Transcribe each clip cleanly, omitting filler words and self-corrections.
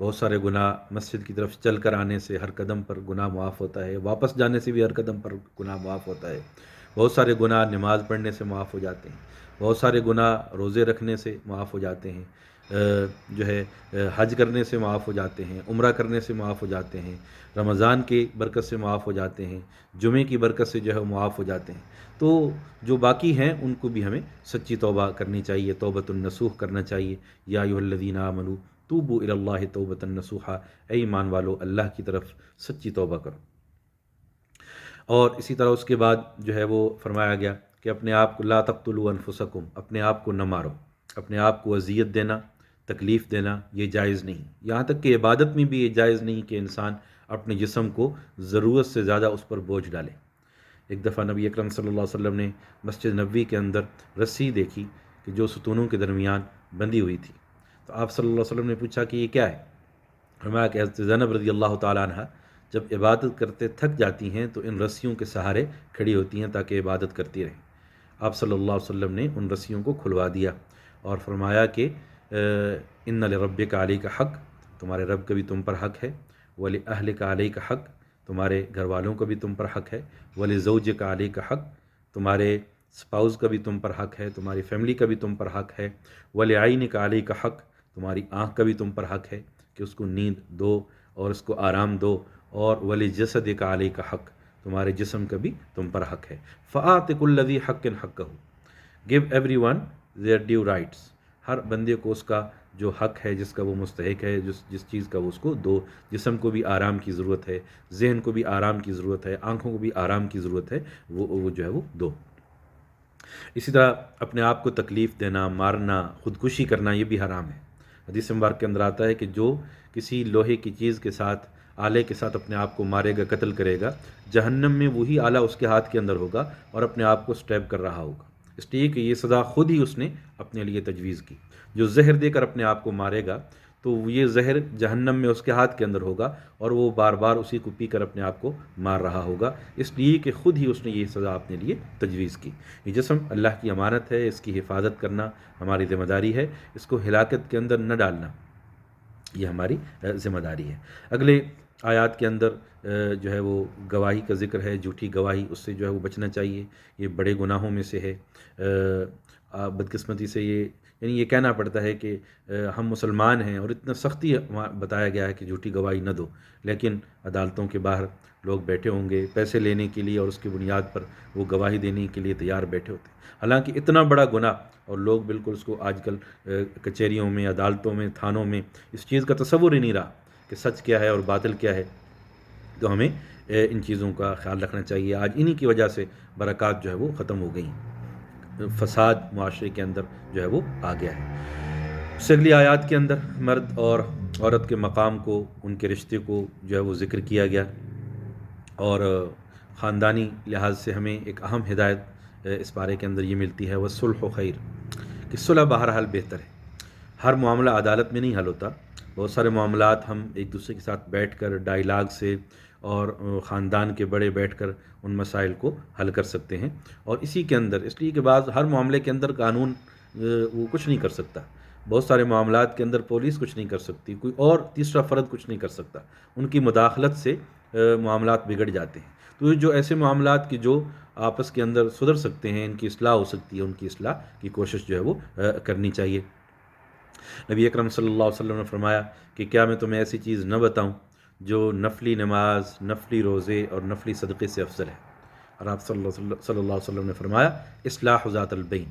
بہت سارے گناہ مسجد کی طرف چل کر آنے سے ہر قدم پر گناہ معاف ہوتا ہے، واپس جانے سے بھی ہر قدم پر گناہ معاف ہوتا ہے، بہت سارے گناہ نماز پڑھنے سے معاف ہو جاتے ہیں، بہت سارے گناہ روزے رکھنے سے معاف ہو جاتے ہیں، جو ہے حج کرنے سے معاف ہو جاتے ہیں، عمرہ کرنے سے معاف ہو جاتے ہیں، رمضان کی برکت سے معاف ہو جاتے ہیں، جمعے کی برکت سے جو ہے معاف ہو جاتے ہیں۔ تو جو باقی ہیں ان کو بھی ہمیں سچی توبہ کرنی چاہیے، توبۃ النصوح کرنا چاہیے۔ یا ایھا الذین آمنوا توبوا الی اللہ توبۃ نصوحا، اے ایمان والو اللہ کی طرف سچی توبہ کرو۔ اور اسی طرح اس کے بعد جو ہے وہ فرمایا گیا کہ اپنے آپ کو لا تقتلوا انفسکم، اپنے آپ کو نہ مارو، اپنے آپ کو اذیت دینا، تکلیف دینا یہ جائز نہیں۔ یہاں تک کہ عبادت میں بھی یہ جائز نہیں کہ انسان اپنے جسم کو ضرورت سے زیادہ اس پر بوجھ ڈالے۔ ایک دفعہ نبی اکرم صلی اللہ علیہ وسلم نے مسجد نبوی کے اندر رسی دیکھی کہ جو ستونوں کے درمیان بندھی ہوئی تھی، تو آپ صلی اللہ علیہ وسلم نے پوچھا کہ یہ کیا ہے؟ فرمایا کہ حضرت زینب رضی اللہ تعالیٰ عنہ جب عبادت کرتے تھک جاتی ہیں تو ان رسیوں کے سہارے کھڑی ہوتی ہیں تاکہ عبادت کرتی رہیں۔ آپ صلی اللہ علیہ وسلم نے ان رسیوں کو کھلوا دیا اور فرمایا کہ ان لربک علیک حق، تمہارے رب کا بھی تم پر حق ہے، ولأہلک علیک حق، تمہارے گھر والوں کا بھی تم پر حق ہے، ولزوجک علیک حق، تمہارے اسپاؤز کا بھی تم پر حق ہے، تمہاری فیملی کا بھی تم پر حق ہے، ولعینک علیک حق، تمہاری آنکھ کا بھی تم پر حق ہے کہ اس کو نیند دو اور اس کو آرام دو، اور ولجسدک علیک حق، تمہارے جسم کا بھی تم پر حق ہے۔ فآت کل ذی حق حقہ، give everyone their due rights, ہر بندے کو اس کا جو حق ہے، جس کا وہ مستحق ہے، جس چیز کا وہ اس کو دو۔ جسم کو بھی آرام کی ضرورت ہے، ذہن کو بھی آرام کی ضرورت ہے، آنکھوں کو بھی آرام کی ضرورت ہے، وہ جو ہے وہ دو۔ اسی طرح اپنے آپ کو تکلیف دینا، مارنا، خودکشی کرنا یہ بھی حرام ہے۔ حدیث مبارک کے اندر آتا ہے کہ جو کسی لوہے کی چیز کے ساتھ، آلے کے ساتھ اپنے آپ کو مارے گا، قتل کرے گا، جہنم میں وہی آلہ اس کے ہاتھ کے اندر ہوگا اور اپنے آپ کو سٹیب کر رہا ہوگا، اس لیے کہ یہ سزا خود ہی اس نے اپنے لیے تجویز کی۔ جو زہر دے کر اپنے آپ کو مارے گا تو یہ زہر جہنم میں اس کے ہاتھ کے اندر ہوگا اور وہ بار بار اسی کو پی کر اپنے آپ کو مار رہا ہوگا، اس لیے کہ خود ہی اس نے یہ سزا اپنے لیے تجویز کی۔ یہ جسم اللہ کی امانت ہے، اس کی حفاظت کرنا ہماری ذمہ داری ہے، اس کو ہلاکت کے اندر نہ ڈالنا یہ ہماری ذمہ داری ہے۔ اگلے آیات کے اندر جو ہے وہ گواہی کا ذکر ہے، جھوٹی گواہی، اس سے جو ہے وہ بچنا چاہیے، یہ بڑے گناہوں میں سے ہے۔ بدقسمتی سے یہ کہنا پڑتا ہے کہ ہم مسلمان ہیں اور اتنا سختی بتایا گیا ہے کہ جھوٹی گواہی نہ دو، لیکن عدالتوں کے باہر لوگ بیٹھے ہوں گے پیسے لینے کے لیے اور اس کی بنیاد پر وہ گواہی دینے کے لیے تیار بیٹھے ہوتے ہیں، حالانکہ اتنا بڑا گناہ، اور لوگ بالکل اس کو آج کل کچہریوں میں، عدالتوں میں، تھانوں میں اس چیز کا تصور ہی نہیں رہا کہ سچ کیا ہے اور باطل کیا ہے۔ تو ہمیں ان چیزوں کا خیال رکھنا چاہیے۔ آج انہی کی وجہ سے برکات جو ہے وہ ختم ہو گئی، فساد معاشرے کے اندر جو ہے وہ آ گیا ہے۔ اس سے اگلی آیات کے اندر مرد اور عورت کے مقام کو، ان کے رشتے کو جو ہے وہ ذکر کیا گیا، اور خاندانی لحاظ سے ہمیں ایک اہم ہدایت اس بارے کے اندر یہ ملتی ہے، والصلح خیر، کہ صلح بہرحال بہتر ہے۔ ہر معاملہ عدالت میں نہیں حل ہوتا، بہت سارے معاملات ہم ایک دوسرے کے ساتھ بیٹھ کر ڈائیلاگ سے اور خاندان کے بڑے بیٹھ کر ان مسائل کو حل کر سکتے ہیں، اور اسی کے اندر اس لیے کہ ہر معاملے کے اندر قانون وہ کچھ نہیں کر سکتا، بہت سارے معاملات کے اندر پولیس کچھ نہیں کر سکتی، کوئی اور تیسرا فرد کچھ نہیں کر سکتا، ان کی مداخلت سے معاملات بگڑ جاتے ہیں۔ تو جو ایسے معاملات کی جو آپس کے اندر سدھر سکتے ہیں، ان کی اصلاح ہو سکتی ہے، ان کی اصلاح کی کوشش جو ہے وہ کرنی چاہیے۔ نبی اکرم صلی اللہ علیہ وسلم نے فرمایا کہ کیا میں تمہیں ایسی چیز نہ بتاؤں جو نفلی نماز، نفلی روزے اور نفلی صدقے سے افضل ہے؟ اور آپ صلی اللہ علیہ وسلم نے فرمایا اصلاح ذات البین،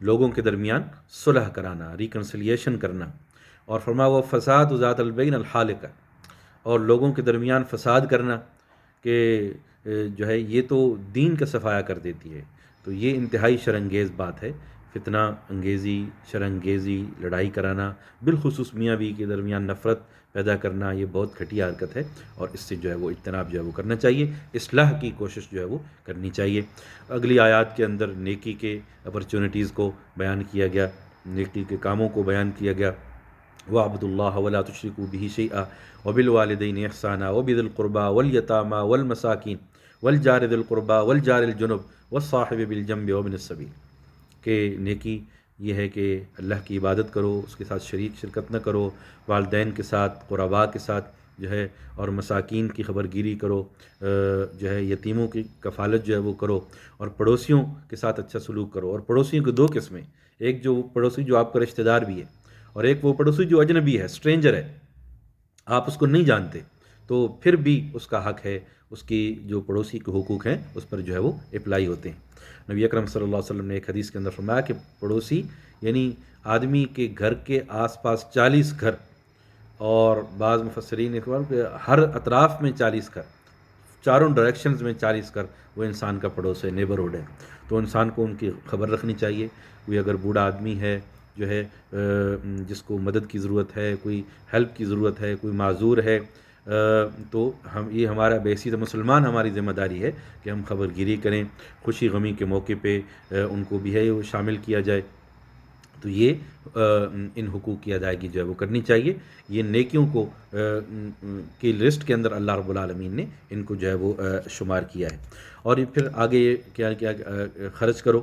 لوگوں کے درمیان صلح کرانا، ریکنسلیشن کرنا، اور فرمایا وہ فساد ذات البین الحالقہ، اور لوگوں کے درمیان فساد کرنا کہ جو ہے یہ تو دین کا صفایا کر دیتی ہے۔ تو یہ انتہائی شرانگیز بات ہے، فتنہ انگیزی، شرانگیزی، لڑائی کرانا، بالخصوص میاں بیوی کے درمیان نفرت پیدا کرنا، یہ بہت گھٹیا حرکت ہے، اور اس سے جو ہے وہ اجتناب جو ہے وہ کرنا چاہیے، اصلاح کی کوشش جو ہے وہ کرنی چاہیے۔ اگلی آیات کے اندر نیکی کے اپرچونٹیز کو بیان کیا گیا، نیکی کے کاموں کو بیان کیا گیا۔ وَاعْبُدُوا اللَّهَ وَلَا تُشْرِكُوا بِهِ شَيْئًا وَبِالْوَالِدَيْنِ إِحْسَانًا وَبِذِي الْقُرْبَى وَالْيَتَامَى وَالْمَسَاكِينِ وَالْجَارِ ذِي الْقُرْبَى وَالْجَارِ الْجُنُبِ وَالصَّاحِبِ بِالْجَنبِ وَابْنِ السَّبِيلِ، کہ نیکی یہ ہے کہ اللہ کی عبادت کرو، اس کے ساتھ شرکت نہ کرو، والدین کے ساتھ، قرباء کے ساتھ جو ہے، اور مساکین کی خبر گیری کرو، جو ہے یتیموں کی کفالت جو ہے وہ کرو، اور پڑوسیوں کے ساتھ اچھا سلوک کرو۔ اور پڑوسیوں کی دو قسمیں، ایک جو پڑوسی جو آپ کا رشتہ دار بھی ہے، اور ایک وہ پڑوسی جو اجنبی ہے، اسٹرینجر ہے، آپ اس کو نہیں جانتے، تو پھر بھی اس کا حق ہے، اس کی جو پڑوسی کے حقوق ہیں اس پر جو ہے وہ اپلائی ہوتے ہیں۔ نبی اکرم صلی اللہ علیہ وسلم نے ایک حدیث کے اندر فرمایا کہ پڑوسی یعنی آدمی کے گھر کے آس پاس 40 گھر، اور بعض مفسرین نے کہا کہ ہر اطراف میں 40 گھر، چاروں ڈائریکشنز میں 40 گھر، وہ انسان کا پڑوس ہے، نیبرہڈ ہے۔ تو انسان کو ان کی خبر رکھنی چاہیے۔ کوئی اگر بوڑھا آدمی ہے جو ہے جس کو مدد کی ضرورت ہے، کوئی ہیلپ کی ضرورت ہے، کوئی معذور ہے، تو یہ ہمارا بحیثیت مسلمان ہماری ذمہ داری ہے کہ ہم خبر گیری کریں، خوشی غمی کے موقع پہ ان کو بھی ہے وہ شامل کیا جائے۔ تو یہ ان حقوق کی ادائیگی جو ہے وہ کرنی چاہیے۔ یہ نیکیوں کو کی لسٹ کے اندر اللہ رب العالمین نے ان کو جو ہے وہ شمار کیا ہے۔ اور یہ پھر آگے یہ کیا خرچ کرو،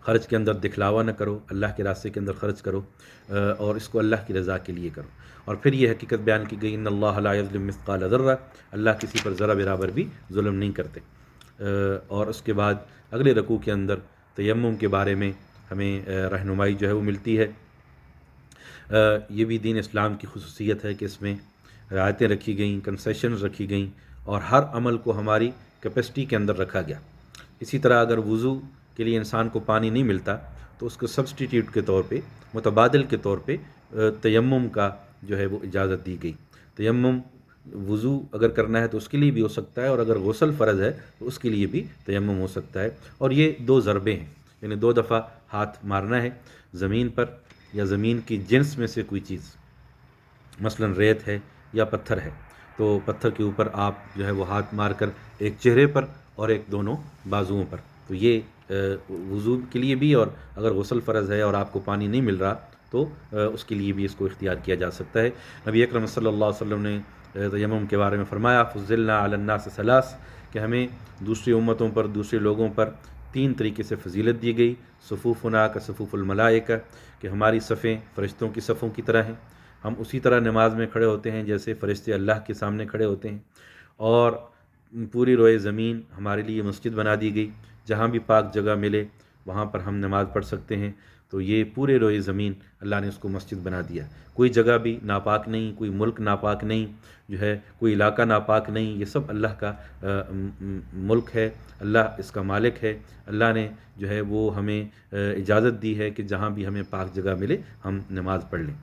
خرچ کے اندر دکھلاوا نہ کرو، اللہ کے راستے کے اندر خرچ کرو، اور اس کو اللہ کی رضا کے لیے کرو۔ اور پھر یہ حقیقت بیان کی گئی ان اللہ لا یظلم مثقال ذرہ، اللہ کسی پر ذرہ برابر بھی ظلم نہیں کرتے۔ اور اس کے بعد اگلے رکوع کے اندر تیمم کے بارے میں ہمیں رہنمائی جو ہے وہ ملتی ہے۔ یہ بھی دین اسلام کی خصوصیت ہے کہ اس میں رعایتیں رکھی گئیں، کنسیشنز رکھی گئیں، اور ہر عمل کو ہماری کیپیسٹی کے اندر رکھا گیا۔ اسی طرح اگر وضو کے لیے انسان کو پانی نہیں ملتا تو اس کو سبسٹیٹیوٹ کے طور پہ، متبادل کے طور پہ تیمم کا جو ہے وہ اجازت دی گئی۔ تیمم وضو اگر کرنا ہے تو اس کے لیے بھی ہو سکتا ہے، اور اگر غسل فرض ہے تو اس کے لیے بھی تیمم ہو سکتا ہے۔ اور یہ 2 ضربیں ہیں، یعنی 2 دفعہ ہاتھ مارنا ہے زمین پر یا زمین کی جنس میں سے کوئی چیز، مثلا ریت ہے یا پتھر ہے، تو پتھر کے اوپر آپ جو ہے وہ ہاتھ مار کر ایک چہرے پر اور ایک دونوں بازوؤں پر۔ تو یہ وضو کے لیے بھی، اور اگر غسل فرض ہے اور آپ کو پانی نہیں مل رہا تو اس کے لیے بھی اس کو اختیار کیا جا سکتا ہے۔ نبی اکرم صلی اللہ علیہ وسلم نے تیمم کے بارے میں فرمایا فضلنا علی الناس ثلاث، کہ ہمیں دوسری امتوں پر، دوسرے لوگوں پر 3 طریقے سے فضیلت دی گئی۔ صفوفنا کا صفوف الملائکہ، کہ ہماری صفیں فرشتوں کی صفوں کی طرح ہیں، ہم اسی طرح نماز میں کھڑے ہوتے ہیں جیسے فرشتے اللہ کے سامنے کھڑے ہوتے ہیں۔ اور پوری روئے زمین ہمارے لیے مسجد بنا دی گئی، جہاں بھی پاک جگہ ملے وہاں پر ہم نماز پڑھ سکتے ہیں۔ تو یہ پورے روئے زمین اللہ نے اس کو مسجد بنا دیا، کوئی جگہ بھی ناپاک نہیں، کوئی ملک ناپاک نہیں، جو ہے کوئی علاقہ ناپاک نہیں، یہ سب اللہ کا ملک ہے، اللہ اس کا مالک ہے۔ اللہ نے جو ہے وہ ہمیں اجازت دی ہے کہ جہاں بھی ہمیں پاک جگہ ملے ہم نماز پڑھ لیں۔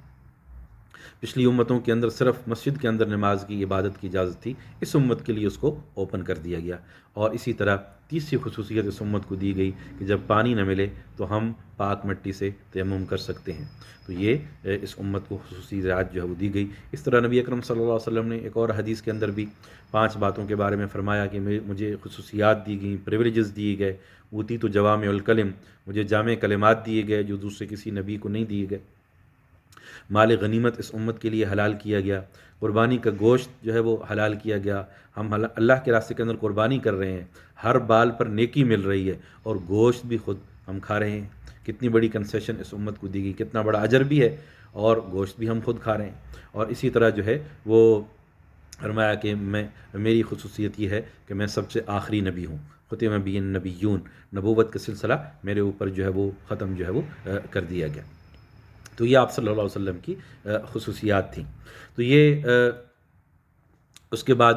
پچھلی امتوں کے اندر صرف مسجد کے اندر نماز کی عبادت کی اجازت تھی، اس امت کے لیے اس کو اوپن کر دیا گیا۔ اور اسی طرح تیسری خصوصیت اس امت کو دی گئی کہ جب پانی نہ ملے تو ہم پاک مٹی سے تیمم کر سکتے ہیں۔ تو یہ اس امت کو خصوصی رعایت جو ہے وہ دی گئی۔ اس طرح نبی اکرم صلی اللہ علیہ وسلم نے ایک اور حدیث کے اندر بھی 5 باتوں کے بارے میں فرمایا کہ مجھے خصوصیات دی گئیں، پریولیجز دیے گئے، اوتی تو جوامع الکلم، مجھے جامع کلمات دیے گئے جو دوسرے کسی نبی کو نہیں دیے گئے۔ مال غنیمت اس امت کے لیے حلال کیا گیا، قربانی کا گوشت جو ہے وہ حلال کیا گیا، ہم اللہ کے راستے کے اندر قربانی کر رہے ہیں، ہر بال پر نیکی مل رہی ہے، اور گوشت بھی خود ہم کھا رہے ہیں۔ کتنی بڑی کنسیشن اس امت کو دی گئی، کتنا بڑا اجر بھی ہے، اور گوشت بھی ہم خود کھا رہے ہیں۔ اور اسی طرح جو ہے وہ فرمایا کہ میری خصوصیت یہ ہے کہ میں سب سے آخری نبی ہوں، ختم بی النبیون، نبوت کا سلسلہ میرے اوپر جو ہے وہ ختم جو ہے وہ کر دیا گیا۔ تو یہ آپ صلی اللہ علیہ وسلم کی خصوصیات تھیں۔ تو یہ اس کے بعد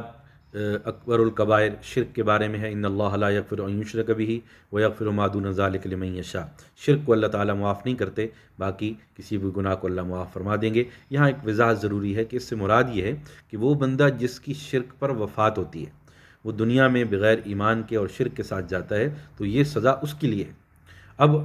اکبر الکبائر شرک کے بارے میں ہے، ان اللہ لا یغفر ان یشرک بہ ویغفر ما دون ذلک لمن یشاء، شرک کو اللہ تعالیٰ معاف نہیں کرتے، باقی کسی بھی گناہ کو اللہ معاف فرما دیں گے۔ یہاں ایک وضاحت ضروری ہے کہ اس سے مراد یہ ہے کہ وہ بندہ جس کی شرک پر وفات ہوتی ہے، وہ دنیا میں بغیر ایمان کے اور شرک کے ساتھ جاتا ہے، تو یہ سزا اس کے لیے ہے۔ اب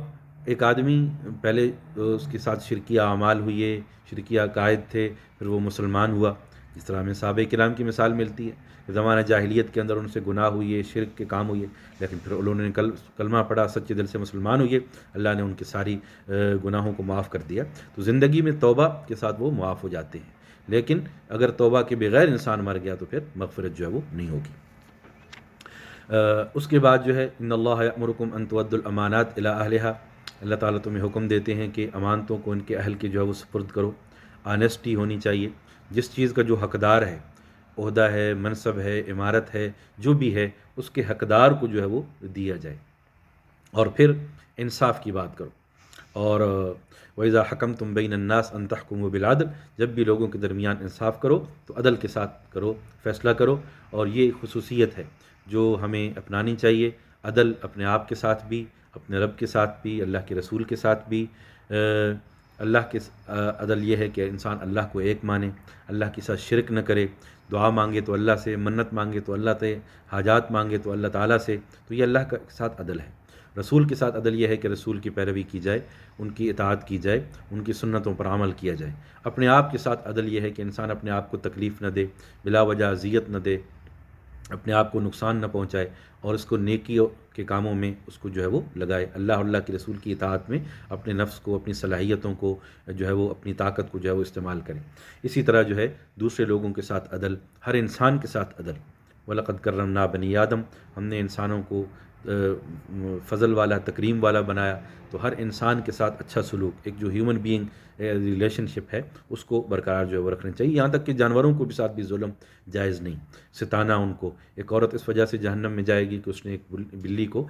ایک آدمی پہلے اس کے ساتھ شرکیہ اعمال ہوئے، شرکیہ عقائد تھے، پھر وہ مسلمان ہوا، جس طرح ہمیں صحابہ کرام کی مثال ملتی ہے کہ زمانہ جاہلیت کے اندر ان سے گناہ ہوئے، شرک کے کام ہوئے، لیکن پھر انہوں نے کلمہ پڑھا، سچے دل سے مسلمان ہوئے، اللہ نے ان کے ساری گناہوں کو معاف کر دیا۔ تو زندگی میں توبہ کے ساتھ وہ معاف ہو جاتے ہیں، لیکن اگر توبہ کے بغیر انسان مر گیا تو پھر مغفرت جو ہے وہ نہیں ہوگی۔ اس کے بعد جو ہے ان اللہ یأمرکم ان تؤدوا الامانات الی اہلہا، اللہ تعالیٰ تمہیں حکم دیتے ہیں کہ امانتوں کو ان کے اہل کے جو ہے وہ سپرد کرو، آنیسٹی ہونی چاہیے، جس چیز کا جو حقدار ہے، عہدہ ہے، منصب ہے، عمارت ہے، جو بھی ہے، اس کے حقدار کو جو ہے وہ دیا جائے، اور پھر انصاف کی بات کرو۔ اور وَإِذَا حَكَمْتُمْ بَيْنَ النَّاسِ أَن تَحْكُمُوا بِالْعَدْلِ، جب بھی لوگوں کے درمیان انصاف کرو تو عدل کے ساتھ کرو، فیصلہ کرو۔ اور یہ خصوصیت ہے جو ہمیں اپنانی چاہیے، عدل اپنے آپ کے ساتھ بھی، اپنے رب کے ساتھ بھی، اللہ کے رسول کے ساتھ بھی۔ اللہ کے عدل یہ ہے کہ انسان اللہ کو ایک مانے، اللہ کے ساتھ شرک نہ کرے، دعا مانگے تو اللہ سے، منت مانگے تو اللہ سے، حاجات مانگے تو اللہ تعالیٰ سے، تو یہ اللہ کے ساتھ عدل ہے۔ رسول کے ساتھ عدل یہ ہے کہ رسول کی پیروی کی جائے، ان کی اطاعت کی جائے، ان کی سنتوں پر عمل کیا جائے۔ اپنے آپ کے ساتھ عدل یہ ہے کہ انسان اپنے آپ کو تکلیف نہ دے، بلا وجہ اذیت نہ دے، اپنے آپ کو نقصان نہ پہنچائے، اور اس کو نیکی کے کاموں میں اس کو جو ہے وہ لگائے، اللہ اور اللہ کے رسول کی اطاعت میں اپنے نفس کو، اپنی صلاحیتوں کو جو ہے وہ، اپنی طاقت کو جو ہے وہ استعمال کرے۔ اسی طرح جو ہے دوسرے لوگوں کے ساتھ عدل، ہر انسان کے ساتھ عدل۔ وَلَقَدْ كَرَّمْنَا بَنِي آدم، ہم نے انسانوں کو فضل والا، تکریم والا بنایا، تو ہر انسان کے ساتھ اچھا سلوک، ایک جو ہیومن بینگ ریلیشن شپ ہے اس کو برقرار جو ہے وہ رکھنا چاہیے۔ یہاں تک کہ جانوروں کو بھی ساتھ بھی ظلم جائز نہیں، ستانا ان کو۔ ایک عورت اس وجہ سے جہنم میں جائے گی کہ اس نے ایک بلی کو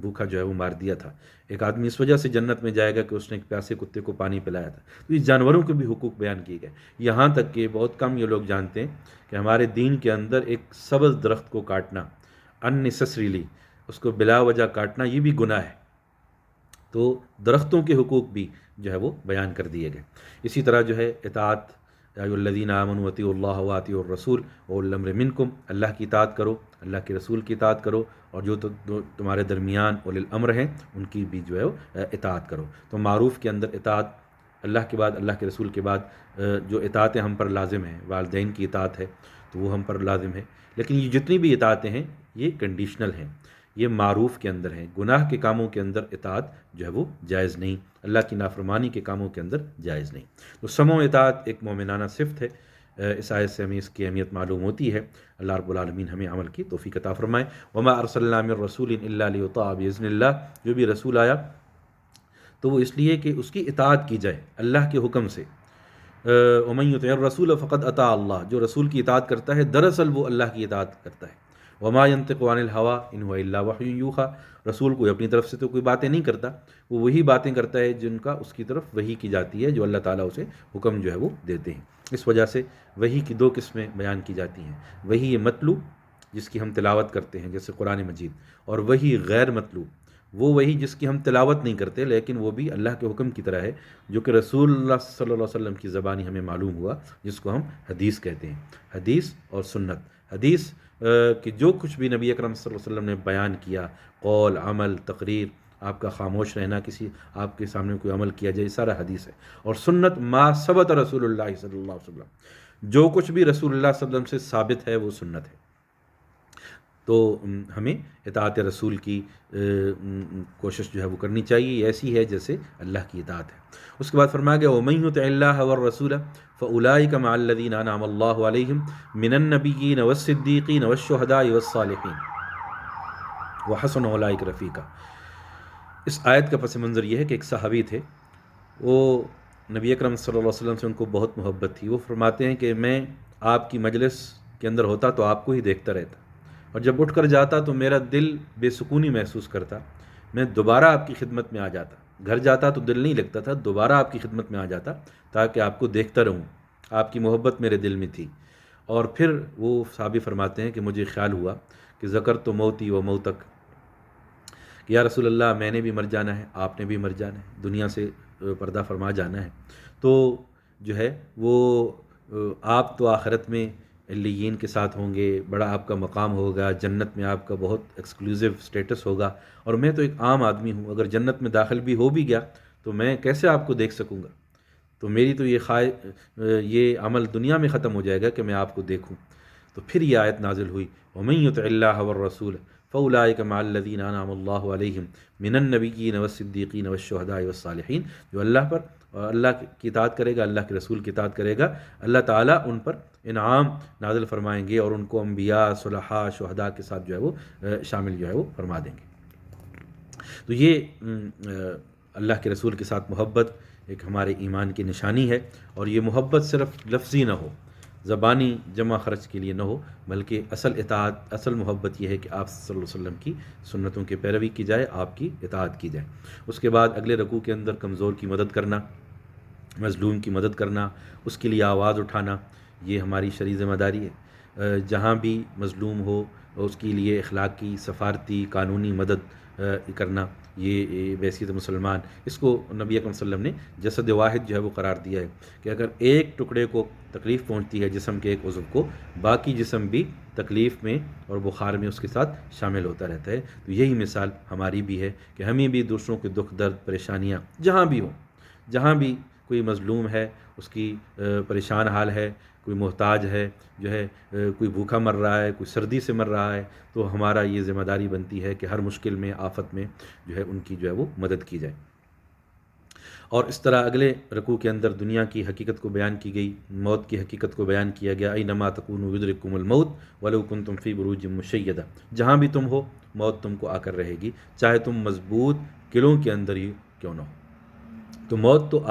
بھوکا جو ہے وہ مار دیا تھا۔ ایک آدمی اس وجہ سے جنت میں جائے گا کہ اس نے ایک پیاسے کتے کو پانی پلایا تھا۔ تو اس جانوروں کے بھی حقوق بیان کیے گئے، یہاں تک کہ بہت کم یہ لوگ جانتے ہیں کہ ہمارے دین کے اندر ایک سبز درخت کو کاٹنا unnecessarily، اس کو بلا وجہ کاٹنا، یہ بھی گناہ ہے۔ تو درختوں کے حقوق بھی جو ہے وہ بیان کر دیے گئے۔ اسی طرح جو ہے اطاعت، یا ایھا الذین آمنوا اطیعوا اللہ واطیعوا الرسول واولی الامر منکم، اللہ کی اطاعت کرو، اللہ کے رسول کی اطاعت کرو، اور جو تمہارے درمیان اولی الامر ہیں ان کی بھی جو ہے وہ اطاعت کرو۔ تو معروف کے اندر اطاعت، اللہ کے بعد، اللہ کے رسول کے بعد جو اطاعتیں ہم پر لازم ہیں، والدین کی اطاعت ہے تو وہ ہم پر لازم ہے، لیکن یہ جتنی بھی اطاعتیں ہیں یہ کنڈیشنل ہیں، یہ معروف کے اندر ہیں۔ گناہ کے کاموں کے اندر اطاعت جو ہے وہ جائز نہیں، اللہ کی نافرمانی کے کاموں کے اندر جائز نہیں۔ تو سمع و اطاعت ایک مومنانہ صفت ہے، اس آیت سے ہمیں اس کی اہمیت معلوم ہوتی ہے۔ اللہ رب العالمین ہمیں عمل کی توفیق عطا فرمائے۔ وما ارسلنا من رسول الا لیطاع باذن اللہ، جو بھی رسول آیا تو وہ اس لیے کہ اس کی اطاعت کی جائے اللہ کے حکم سے۔ ومن یطع الرسول فقد اطاع اللہ، جو رسول کی اطاعت کرتا ہے دراصل وہ اللہ کی اطاعت کرتا ہے۔ وما ينطق عن الهوى ان هو الا وحی یوحی، رسول کوئی اپنی طرف سے تو کوئی باتیں نہیں کرتا، وہ وہی باتیں کرتا ہے جن کا اس کی طرف وحی کی جاتی ہے، جو اللہ تعالیٰ اسے حکم جو ہے وہ دیتے ہیں۔ اس وجہ سے وحی کی دو قسمیں بیان کی جاتی ہیں، وحی مطلوب جس کی ہم تلاوت کرتے ہیں جیسے قرآن مجید، اور وحی غیر مطلوب، وہ وحی جس کی ہم تلاوت نہیں کرتے لیکن وہ بھی اللہ کے حکم کی طرح ہے، جو کہ رسول اللہ صلی اللہ علیہ وسلم کی زبانی ہمیں معلوم ہوا، جس کو ہم حدیث کہتے ہیں۔ حدیث اور سنت، حدیث کہ جو کچھ بھی نبی اکرم صلی اللہ علیہ وسلم نے بیان کیا، قول، عمل، تقریر، آپ کا خاموش رہنا، کسی آپ کے سامنے کوئی عمل کیا جائے، سارا حدیث ہے۔ اور سنت ما ثبت رسول اللہ صلی اللہ علیہ وسلم، جو کچھ بھی رسول اللہ صلی اللہ علیہ وسلم سے ثابت ہے وہ سنت ہے۔ تو ہمیں اطاعت رسول کی کوشش جو ہے وہ کرنی چاہیے، یہ ایسی ہے جیسے اللہ کی اطاعت ہے۔ اس کے بعد فرمایا گیا وَمَن يُطِعِ اللَّهَ وَالرَّسُولَ فَأُولَٰئِكَ مَعَ الَّذِينَ أَنْعَمَ اللَّهُ عَلَيْهِمْ مِنَ النَّبِيِّينَ وَالصِّدِّيقِينَ وَالشُّهَدَاءِ وَالصَّالِحِينَ وَحَسُنَ أُولَٰئِكَ رَفِيقًا۔ اس آیت کا پس منظر یہ ہے کہ ایک صحابی تھے، وہ نبی اکرم صلی اللہ علیہ وسلم سے ان کو بہت محبت تھی۔ وہ فرماتے ہیں کہ میں آپ کی مجلس کے اندر ہوتا تو آپ کو ہی دیکھتا رہتا، اور جب اٹھ کر جاتا تو میرا دل بے سکونی محسوس کرتا، میں دوبارہ آپ کی خدمت میں آ جاتا، گھر جاتا تو دل نہیں لگتا تھا، دوبارہ آپ کی خدمت میں آ جاتا تاکہ آپ کو دیکھتا رہوں، آپ کی محبت میرے دل میں تھی۔ اور پھر وہ صحابی فرماتے ہیں کہ مجھے خیال ہوا کہ ذکرت موتی و موتک، کہ یا رسول اللہ میں نے بھی مر جانا ہے، آپ نے بھی مر جانا ہے، دنیا سے پردہ فرما جانا ہے، تو جو ہے وہ آپ تو آخرت میں علیین کے ساتھ ہوں گے، بڑا آپ کا مقام ہوگا، جنت میں آپ کا بہت ایکسکلوزیو سٹیٹس ہوگا، اور میں تو ایک عام آدمی ہوں، اگر جنت میں داخل بھی ہو بھی گیا تو میں کیسے آپ کو دیکھ سکوں گا؟ تو میری تو یہ عمل دنیا میں ختم ہو جائے گا کہ میں آپ کو دیکھوں۔ تو پھر یہ آیت نازل ہوئی وَمَن يُطِعِ اللَّهَ وَالرَّسُولَ فَأُولَٰئِكَ مَعَ الَّذِينَ أَنْعَمَ اللَّهُ عَلَيْهِمْ مِنَ النَّبِيِّينَ وَالصِّدِّيقِينَ وَالشُّهَدَاءِ وَالصَّالِحِينَ، جو اللہ پر اور اللہ کی اطاعت کرے گا، اللہ کے رسول کی اطاعت کرے گا، اللہ تعالیٰ ان پر انعام نازل فرمائیں گے، اور ان کو انبیاء، صلحاء، شہداء کے ساتھ جو ہے وہ شامل جو ہے وہ فرما دیں گے۔ تو یہ اللہ کے رسول کے ساتھ محبت ایک ہمارے ایمان کی نشانی ہے، اور یہ محبت صرف لفظی نہ ہو، زبانی جمع خرچ کے لیے نہ ہو، بلکہ اصل اطاعت، اصل محبت یہ ہے کہ آپ صلی اللہ علیہ وسلم کی سنتوں کی پیروی کی جائے، آپ کی اطاعت کی جائے۔ اس کے بعد اگلے رکوع کے اندر کمزور کی مدد کرنا، مظلوم کی مدد کرنا، اس کے لیے آواز اٹھانا، یہ ہماری شرعی ذمہ داری ہے۔ جہاں بھی مظلوم ہو اس کے لیے اخلاقی، سفارتی، قانونی مدد کرنا، یہ بحیثیت مسلمان، اس کو نبی اکرم صلی اللہ علیہ وسلم نے جسد واحد جو ہے وہ قرار دیا ہے کہ اگر ایک ٹکڑے کو تکلیف پہنچتی ہے جسم کے ایک عضو کو، باقی جسم بھی تکلیف میں اور بخار میں اس کے ساتھ شامل ہوتا رہتا ہے۔ تو یہی مثال ہماری بھی ہے کہ ہمیں بھی دوسروں کے دکھ درد پریشانیاں جہاں بھی ہوں، جہاں بھی کوئی مظلوم ہے، اس کی پریشان حال ہے، کوئی محتاج ہے، جو ہے کوئی بھوکا مر رہا ہے، کوئی سردی سے مر رہا ہے، تو ہمارا یہ ذمہ داری بنتی ہے کہ ہر مشکل میں، آفت میں جو ہے ان کی جو ہے وہ مدد کی جائے۔ اور اس طرح اگلے رکوع کے اندر دنیا کی حقیقت کو بیان کی گئی، موت کی حقیقت کو بیان کیا گیا، اینما تکونوا یدرککم الموت ولو کنتم فی بروج مشیدہ، جہاں بھی تم ہو موت تم کو آ کر رہے گی، چاہے تم مضبوط قلعوں کے اندر ہی کیوں نہ ہو۔ تو موت تو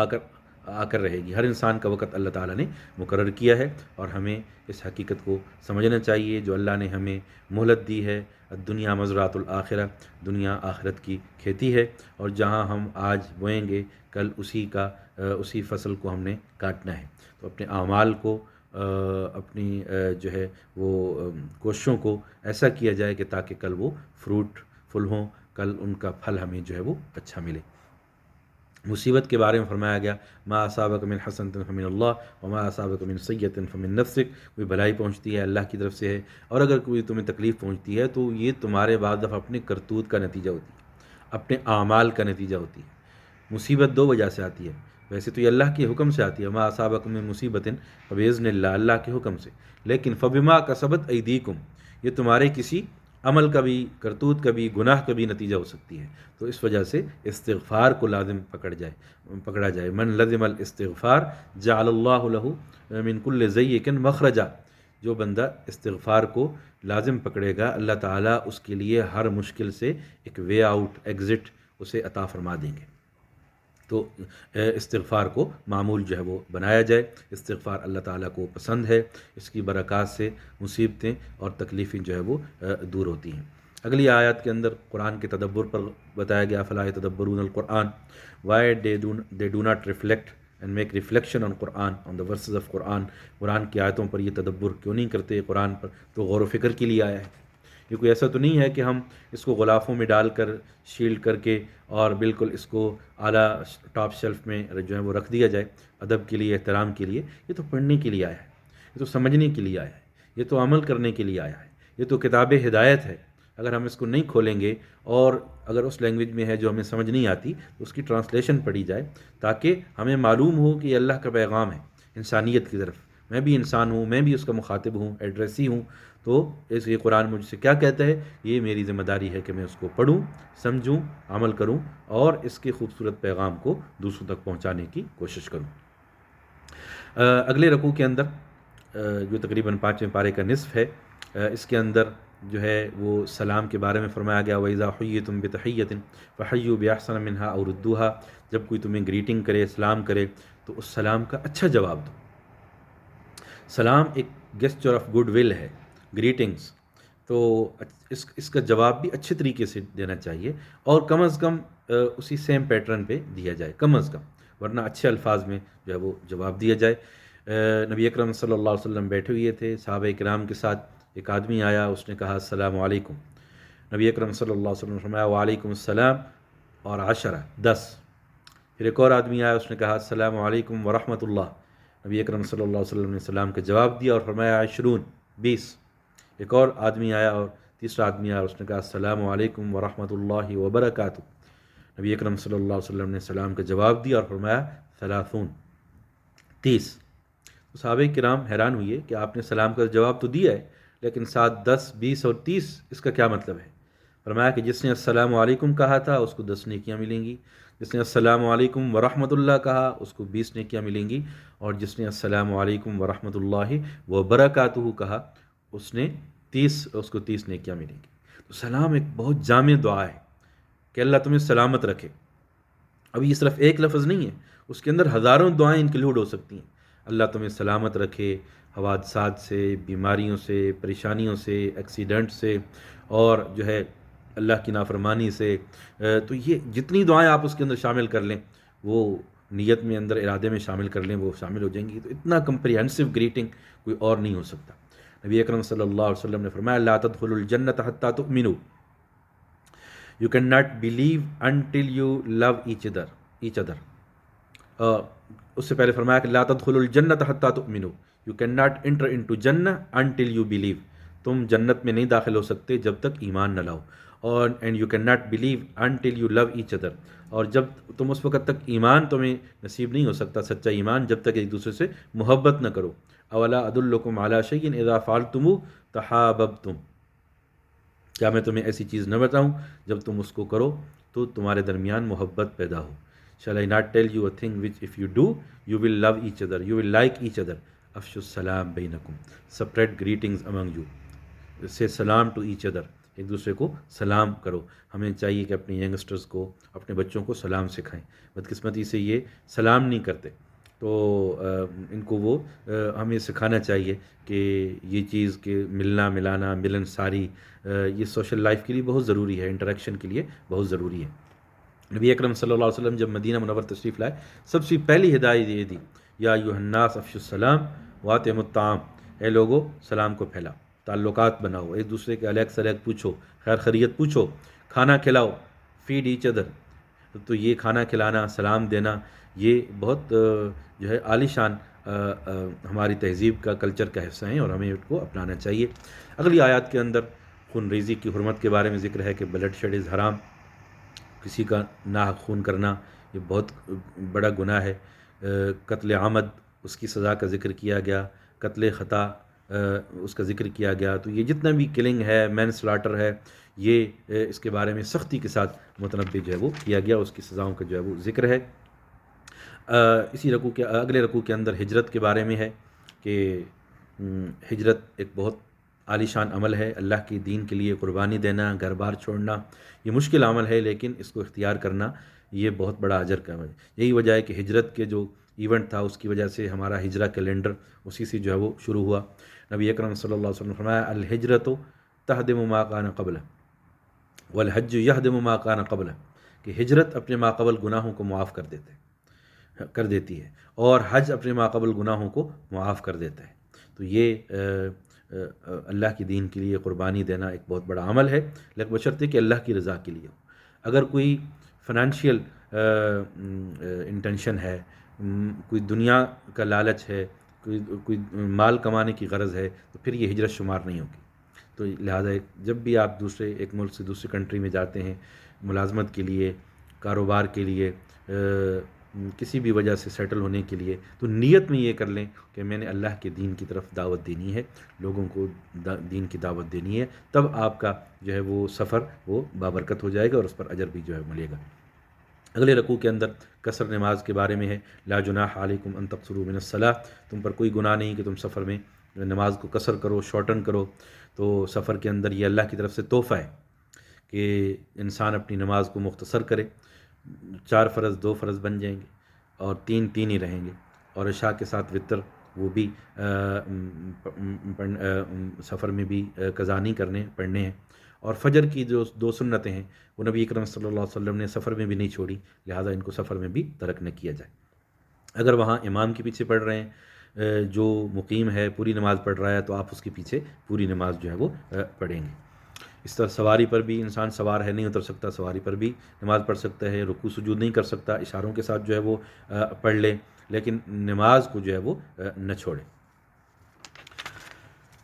آ کر رہے گی، ہر انسان کا وقت اللہ تعالیٰ نے مقرر کیا ہے، اور ہمیں اس حقیقت کو سمجھنا چاہیے جو اللہ نے ہمیں مہلت دی ہے۔ دنیا مزرعۃ الآخرہ، دنیا آخرت کی کھیتی ہے، اور جہاں ہم آج بوئیں گے کل اسی فصل کو ہم نے کاٹنا ہے۔ تو اپنے اعمال کو، اپنی جو ہے وہ کوششوں کو ایسا کیا جائے کہ تاکہ کل وہ فروٹفل ہوں، کل ان کا پھل ہمیں جو ہے وہ اچھا ملے۔ مصیبت کے بارے میں فرمایا گیا، ما اصابک من حسنۃ فمن اللہ وما اصابک من سیئۃ فمن نفسک، کوئی بھلائی پہنچتی ہے اللہ کی طرف سے ہے، اور اگر کوئی تمہیں تکلیف پہنچتی ہے تو یہ تمہارے بعض دفعہ اپنے کرتوت کا نتیجہ ہوتی ہے، اپنے اعمال کا نتیجہ ہوتی ہے۔ مصیبت دو وجہ سے آتی ہے، ویسے تو یہ اللہ کے حکم سے آتی ہے، ما اصابک من مصیبۃ فباذن اللہ، اللہ کے حکم سے، لیکن فبما کسبت ایدیکم، یہ تمہارے کسی عمل کا بھی، کرتوت کا بھی، گناہ کا بھی نتیجہ ہو سکتی ہے۔ تو اس وجہ سے استغفار کو لازم پکڑا جائے۔ من لزم الاستغفار جعل اللہ لہ من کل ضیق مخرجا، جو بندہ استغفار کو لازم پکڑے گا اللہ تعالیٰ اس کے لیے ہر مشکل سے ایک وے آؤٹ، ایگزٹ اسے عطا فرما دیں گے۔ تو استغفار کو معمول جو ہے وہ بنایا جائے، استغفار اللہ تعالیٰ کو پسند ہے، اس کی برکات سے مصیبتیں اور تکلیفیں جو ہے وہ دور ہوتی ہیں۔ اگلی آیات کے اندر قرآن کے تدبر پر بتایا گیا، فلا یتدبرون القرآن، why they do not reflect and make reflection on Quran, on the verses of Quran, قرآن کی آیتوں پر یہ تدبر کیوں نہیں کرتے؟ قرآن پر تو غور و فکر کے لیے آیا ہے، یہ کوئی ایسا تو نہیں ہے کہ ہم اس کو غلافوں میں ڈال کر شیلڈ کر کے اور بالکل اس کو اعلیٰ ٹاپ شیلف میں جو ہے وہ رکھ دیا جائے ادب کے لیے، احترام کے لیے۔ یہ تو پڑھنے کے لیے آیا ہے، یہ تو سمجھنے کے لیے آیا ہے، یہ تو عمل کرنے کے لیے آیا ہے، یہ تو کتاب ہدایت ہے۔ اگر ہم اس کو نہیں کھولیں گے اور اگر اس لینگویج میں ہے جو ہمیں سمجھ نہیں آتی تو اس کی ٹرانسلیشن پڑھی جائے، تاکہ ہمیں معلوم ہو کہ یہ اللہ کا پیغام ہے انسانیت کی طرف، میں بھی انسان ہوں، میں بھی اس کا مخاطب ہوں، ایڈریسی ہوں، تو یہ قرآن مجھ سے کیا کہتا ہے، یہ میری ذمہ داری ہے کہ میں اس کو پڑھوں، سمجھوں، عمل کروں، اور اس کے خوبصورت پیغام کو دوسروں تک پہنچانے کی کوشش کروں۔ اگلے رکوع کے اندر جو تقریباً 5ویں پارے کا نصف ہے، اس کے اندر جو ہے وہ سلام کے بارے میں فرمایا گیا، وَإِذَا حُيِّيتُم بِتَحِيَّةٍ فَحَيُّوا بِأَحْسَنَ مِنْهَا أَوْ رُدُّوهَا، جب کوئی تمہیں گریٹنگ کرے، سلام کرے تو اس سلام کا اچھا جواب دو۔ سلام ایک گیسچر آف گڈ ول ہے، گریٹنگز، تو اس کا جواب بھی اچھے طریقے سے دینا چاہیے، اور کم از کم اسی سیم پیٹرن پہ دیا جائے، کم از کم، ورنہ اچھے الفاظ میں جو ہے وہ جواب دیا جائے۔ نبی اکرم صلی اللہ علیہ وسلم بیٹھے ہوئے تھے صحابہ کرام کے ساتھ، ایک آدمی آیا، اس نے کہا السلام علیکم، نبی اکرم صلی اللہ علیہ وسلم نے فرمایا وعلیکم السلام، اور 10۔ پھر ایک اور آدمی آیا، اس نے کہا السلام علیکم ورحمۃ اللہ، نبی اکرم صلی اللہ علیہ وسلم نے سلام کا جواب دیا اور فرمایا 20۔ ایک اور آدمی آیا، اور تیسرا آدمی آیا، اس نے کہا السلام علیکم ورحمۃ اللہ وبرکاتہ، نبی اکرم صلی اللہ علیہ وسلم نے سلام کا جواب دیا اور فرمایا 30۔ تو صحابہ کرام حیران ہوئے کہ آپ نے سلام کا جواب تو دیا ہے، لیکن 7، 10، 20 اور 30 اس کا کیا مطلب ہے؟ فرمایا کہ جس نے السلام علیکم کہا تھا اس کو 10 نیکیاں ملیں گی، جس نے السلام علیکم ورحمۃ اللہ کہا اس کو 20 نیکیاں ملیں گی، اور جس نے السلام علیکم ورحمۃ اللہ وبرکاتہ کہا اس کو 30 نیکیاں ملیں گی۔ تو سلام ایک بہت جامع دعا ہے، کہ اللہ تمہیں سلامت رکھے. اب یہ صرف ایک لفظ نہیں ہے، اس کے اندر ہزاروں دعائیں انکلوڈ ہو سکتی ہیں. اللہ تمہیں سلامت رکھے حوادثات سے، بیماریوں سے، پریشانیوں سے، ایکسیڈنٹ سے، اور جو ہے اللہ کی نافرمانی سے. تو یہ جتنی دعائیں آپ اس کے اندر شامل کر لیں، وہ نیت میں اندر ارادے میں شامل کر لیں، وہ شامل ہو جائیں گی. تو اتنا کمپریہنسو گریٹنگ کوئی اور نہیں ہو سکتا. نبی اکرم صلی اللہ علیہ وسلم نے فرمایا لا تدخلوا الجنت حتی تؤمنوا. You cannot believe until you love each other. اس سے پہلے فرمایا کہ لا تدخلوا الجنت حتی تؤمنوا. You cannot enter into جنہ until you believe. تم جنت میں نہیں داخل ہو سکتے جب تک ایمان نہ لاؤ. اور and you cannot believe until you love each other. اور جب تم اس وقت تک ایمان تمہیں نصیب نہیں ہو سکتا، سچا ایمان، جب تک ایک دوسرے سے محبت نہ کرو. اولا ادلکم علی شیء اذا فعلتموہ تحاببتم. کیا میں تمہیں ایسی چیز نہ بتاؤں جب تم اس کو کرو تو تمہارے درمیان محبت پیدا ہو. Shall I not tell you a thing which if you do, you will love each other, you will like each other. افشوا السلام بینکم. spread greetings among you. say سلام to each other. ایک دوسرے کو سلام کرو. ہمیں چاہیے کہ اپنے ینگسٹرز کو، اپنے بچوں کو سلام سکھائیں. بدقسمتی سے یہ سلام نہیں کرتے، تو ان کو وہ ہمیں سکھانا چاہیے کہ یہ چیز کہ ملنا ملانا، ملن ساری، یہ سوشل لائف کے لیے بہت ضروری ہے، انٹریکشن کے لیے بہت ضروری ہے. نبی اکرم صلی اللہ علیہ وسلم جب مدینہ منور تشریف لائے، سب سے پہلی ہدایت یہ دی یا ایھا الناس افشوا السلام واطعموا الطعام. اے لوگو، سلام کو پھیلاؤ، تعلقات بناؤ، ایک دوسرے کے علیگ سلیگ پوچھو، خیر خیریت پوچھو، کھانا کھلاؤ، فیڈ ایچ ادر. تو یہ کھانا کھلانا، سلام دینا، یہ بہت جو ہے عالی شان ہماری تہذیب کا، کلچر کا حصہ ہیں، اور ہمیں اس کو اپنانا چاہیے. اگلی آیات کے اندر خون ریزی کی حرمت کے بارے میں ذکر ہے کہ بلڈ شیڈ از حرام. کسی کا ناحق خون کرنا یہ بہت بڑا گناہ ہے. قتل عمد، اس کی سزا کا ذکر کیا گیا. قتل خطا، اس کا ذکر کیا گیا. تو یہ جتنا بھی کلنگ ہے، مین سلاٹر ہے، یہ اس کے بارے میں سختی کے ساتھ متنبع جو ہے وہ کیا گیا، اس کی سزاؤں کا جو ہے وہ ذکر ہے. اسی رکوع کے اگلے رکوع کے اندر ہجرت کے بارے میں ہے کہ ہجرت ایک بہت عالی شان عمل ہے. اللہ کی دین کے لیے قربانی دینا، گھر بار چھوڑنا، یہ مشکل عمل ہے، لیکن اس کو اختیار کرنا یہ بہت بڑا اجر کا عمل ہے. یہی وجہ ہے کہ ہجرت کے جو ایونٹ تھا، اس کی وجہ سے ہمارا ہجرہ کیلنڈر اسی سے جو ہے وہ شروع ہوا. نبی اکرم صلی اللہ علیہ وسلم نے فرمایا الہجرت تہدم ما کان قبلہ والحج یہدم ما کان قبلہ، کہ ہجرت اپنے ما قبل گناہوں کو معاف کر دیتی ہے، اور حج اپنے ما قبل گناہوں کو معاف کر دیتا ہے. تو یہ اللہ کی دین کے لیے قربانی دینا ایک بہت بڑا عمل ہے، لیکن بشرطے کہ اللہ کی رضا کے لیے ہو. اگر کوئی فنانشیل انٹینشن ہے، کوئی دنیا کا لالچ ہے، کوئی مال کمانے کی غرض ہے، تو پھر یہ ہجرت شمار نہیں ہوگی. تو لہٰذا جب بھی آپ دوسرے ایک ملک سے دوسری کنٹری میں جاتے ہیں ملازمت کے لیے، کاروبار کے لیے، کسی بھی وجہ سے سیٹل ہونے کے لیے، تو نیت میں یہ کر لیں کہ میں نے اللہ کے دین کی طرف دعوت دینی ہے، لوگوں کو دین کی دعوت دینی ہے. تب آپ کا جو ہے وہ سفر وہ بابرکت ہو جائے گا، اور اس پر اجر بھی جو ہے ملے گا. اگلے رکوع کے اندر قصر نماز کے بارے میں ہے لا جناح علیکم ان تقصروا من الصلاۃ. تم پر کوئی گناہ نہیں کہ تم سفر میں نماز کو قصر کرو، شارٹن کرو. تو سفر کے اندر یہ اللہ کی طرف سے تحفہ ہے کہ انسان اپنی نماز کو مختصر کرے. 4 فرض 2 فرض بن جائیں گے، اور 3 ہی رہیں گے. اور عشاء کے ساتھ وطر، وہ بھی سفر میں بھی قضا نہیں پڑھنے ہیں. اور فجر کی جو 2 سنتیں ہیں وہ نبی اکرم صلی اللہ علیہ وسلم نے سفر میں بھی نہیں چھوڑی، لہٰذا ان کو سفر میں بھی ترک نہ کیا جائے. اگر وہاں امام کے پیچھے پڑھ رہے ہیں، جو مقیم ہے پوری نماز پڑھ رہا ہے، تو آپ اس کے پیچھے پوری نماز جو ہے وہ پڑھیں گے. اس طرح سواری پر بھی انسان سوار ہے نہیں اتر سکتا، سواری پر بھی نماز پڑھ سکتا ہے. رکوع سجود نہیں کر سکتا، اشاروں کے ساتھ جو ہے وہ پڑھ لے، لیکن نماز کو جو ہے وہ نہ چھوڑے.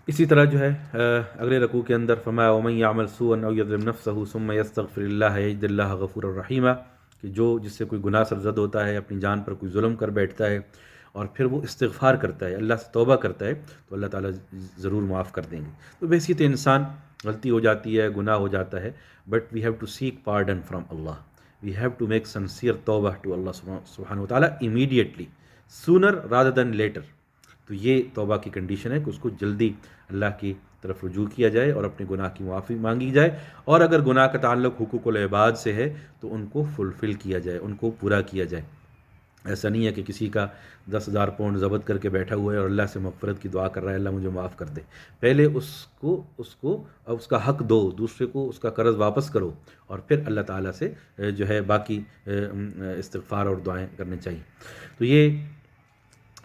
اسی طرح جو ہے اگلے رکوع کے اندر فرمایا ومن یعمل سوءا او یظلم نفسه ثم یستغفر اللہ یجد اللہ غفورا رحیما، کہ جس سے کوئی گناہ سرزد ہوتا ہے، اپنی جان پر کوئی ظلم کر بیٹھتا ہے، اور پھر وہ استغفار کرتا ہے، اللہ سے توبہ کرتا ہے، تو اللہ تعالیٰ ضرور معاف کر دیں گے. تو بحیثیت انسان غلطی ہو جاتی ہے، گناہ ہو جاتا ہے، but we have to seek pardon from Allah. We have to make sincere توبہ ٹو اللہ سبحانہ و تعالیٰ immediately, sooner rather than later. تو یہ توبہ کی کنڈیشن ہے کہ اس کو جلدی اللہ کی طرف رجوع کیا جائے اور اپنے گناہ کی معافی مانگی جائے، اور اگر گناہ کا تعلق حقوق العباد سے ہے تو ان کو فلفل کیا جائے، ان کو پورا کیا جائے۔ ایسا نہیں ہے کہ کسی کا 10,000 پاؤنڈ ضبط کر کے بیٹھا ہوا ہے اور اللہ سے مغفرت کی دعا کر رہا ہے اللہ مجھے معاف کر دے۔ پہلے اس کو اس کا حق دو، دوسرے کو اس کا قرض واپس کرو، اور پھر اللہ تعالیٰ سے جو ہے باقی استغفار اور دعائیں کرنے چاہیے۔ تو یہ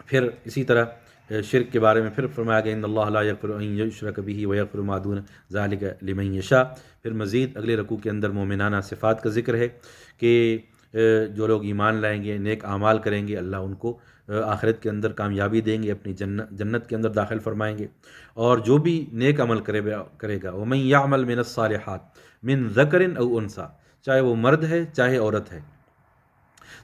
پھر اسی طرح شرک کے بارے میں پھر فرمایا گیا ان اللہ لا یغفر ان یشرک بہ ویغفر ما دون ذلک لمن یشاء۔ پھر مزید اگلے رکوع کے اندر مومنانہ صفات کا ذکر ہے کہ جو لوگ ایمان لائیں گے، نیک اعمال کریں گے، اللہ ان کو آخرت کے اندر کامیابی دیں گے، اپنی جنت کے اندر داخل فرمائیں گے۔ اور جو بھی نیک عمل کرے گا ومن یعمل من الصالحات من ذکر او انثی، چاہے وہ مرد ہے چاہے عورت ہے،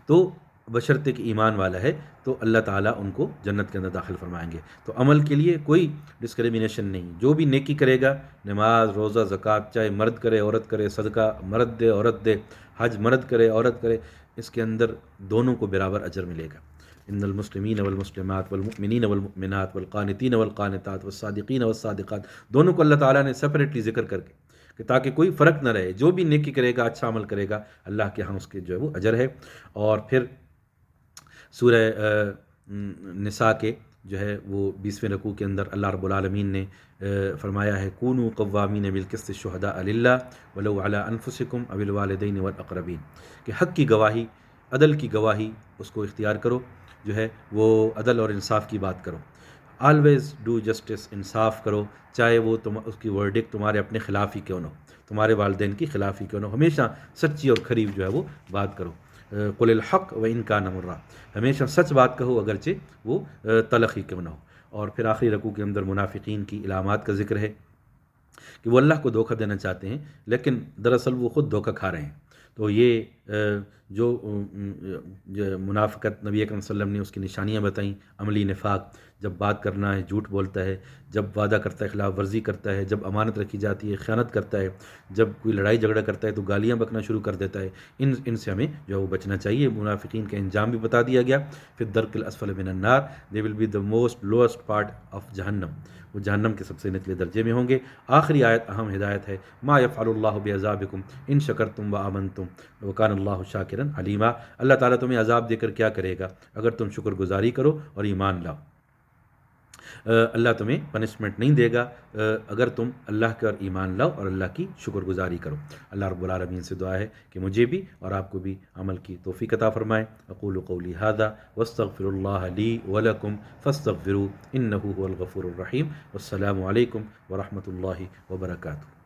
تو بشرطے کہ ایمان والا ہے تو اللہ تعالیٰ ان کو جنت کے اندر داخل فرمائیں گے۔ تو عمل کے لیے کوئی ڈسکریمنیشن نہیں، جو بھی نیکی کرے گا، نماز، روزہ، زکوٰۃ، چاہے مرد کرے عورت کرے، صدقہ مرد دے عورت دے، حج مرد کرے عورت کرے، اس کے اندر دونوں کو برابر اجر ملے گا۔ ان المسلمین والمسلمات والمؤمنین والمؤمنات والقانتین والقانتات والصادقین والصادقات، دونوں کو اللہ تعالیٰ نے سپریٹلی ذکر کر کے کہ تاکہ کوئی فرق نہ رہے، جو بھی نیکی کرے گا، اچھا عمل کرے گا، اللہ کے ہاں اس کے جو ہے وہ اجر ہے۔ اور پھر سورہ نساء کے جو ہے وہ 20ویں رکوع کے اندر اللہ رب العالمین نے فرمایا ہے کونوا قوامین بالقسط شہداء للہ ولو علی انفسکم او الوالدین والاقربین، کہ حق کی گواہی، عدل کی گواہی اس کو اختیار کرو، جو ہے وہ عدل اور انصاف کی بات کرو، آلویز ڈو جسٹس، انصاف کرو، چاہے وہ اس کی ورڈکٹ تمہارے اپنے خلاف ہی کیوں نہ ہو، تمہارے والدین کی خلاف ہی کیوں نہ ہو، ہمیشہ سچی اور کھری جو ہے وہ بات کرو۔ قل الحق و ان کان مرا، ہمیشہ سچ بات کہو اگرچہ وہ تلخ ہی کیوں نہ ہو۔ اور پھر آخری رکوع کے اندر منافقین کی علامات کا ذکر ہے کہ وہ اللہ کو دھوکہ دینا چاہتے ہیں لیکن دراصل وہ خود دھوکہ کھا رہے ہیں۔ تو یہ جو منافقت نبی اکرم صلی اللہ علیہ وسلم نے اس کی نشانیاں بتائیں، عملی نفاق، جب بات کرنا ہے جھوٹ بولتا ہے، جب وعدہ کرتا ہے خلاف ورزی کرتا ہے، جب امانت رکھی جاتی ہے خیانت کرتا ہے، جب کوئی لڑائی جھگڑا کرتا ہے تو گالیاں بکنا شروع کر دیتا ہے، ان سے ہمیں جو ہے وہ بچنا چاہیے۔ منافقین کا انجام بھی بتا دیا گیا، پھر الدرک الاسفل من النار، they will be the most lowest part of جہنم، وہ جہنم کے سب سے نچلے درجے میں ہوں گے۔ آخری آیت اہم ہدایت ہے ما یفعل اللہ بعذابکم ان شکرتم وآمنتم وکان اللہ شاکرا علیما، اللہ تعالیٰ تمہیں عذاب دے کر کیا کرے گا اگر تم شکر گزاری کرو اور ایمان لاؤ۔ اللہ تمہیں پنشمنٹ نہیں دے گا اگر تم اللہ کا ایمان لاؤ اور اللہ کی شکر گزاری کرو۔ اللہ رب العالمین سے دعا ہے کہ مجھے بھی اور آپ کو بھی عمل کی توفیق عطا فرمائے۔ اقول قولی ھذا واستغفر اللہ لی ولکم فاستغفروہ انہ ھو الغفور الرحیم۔ والسلام علیکم ورحمۃ اللہ وبرکاتہ۔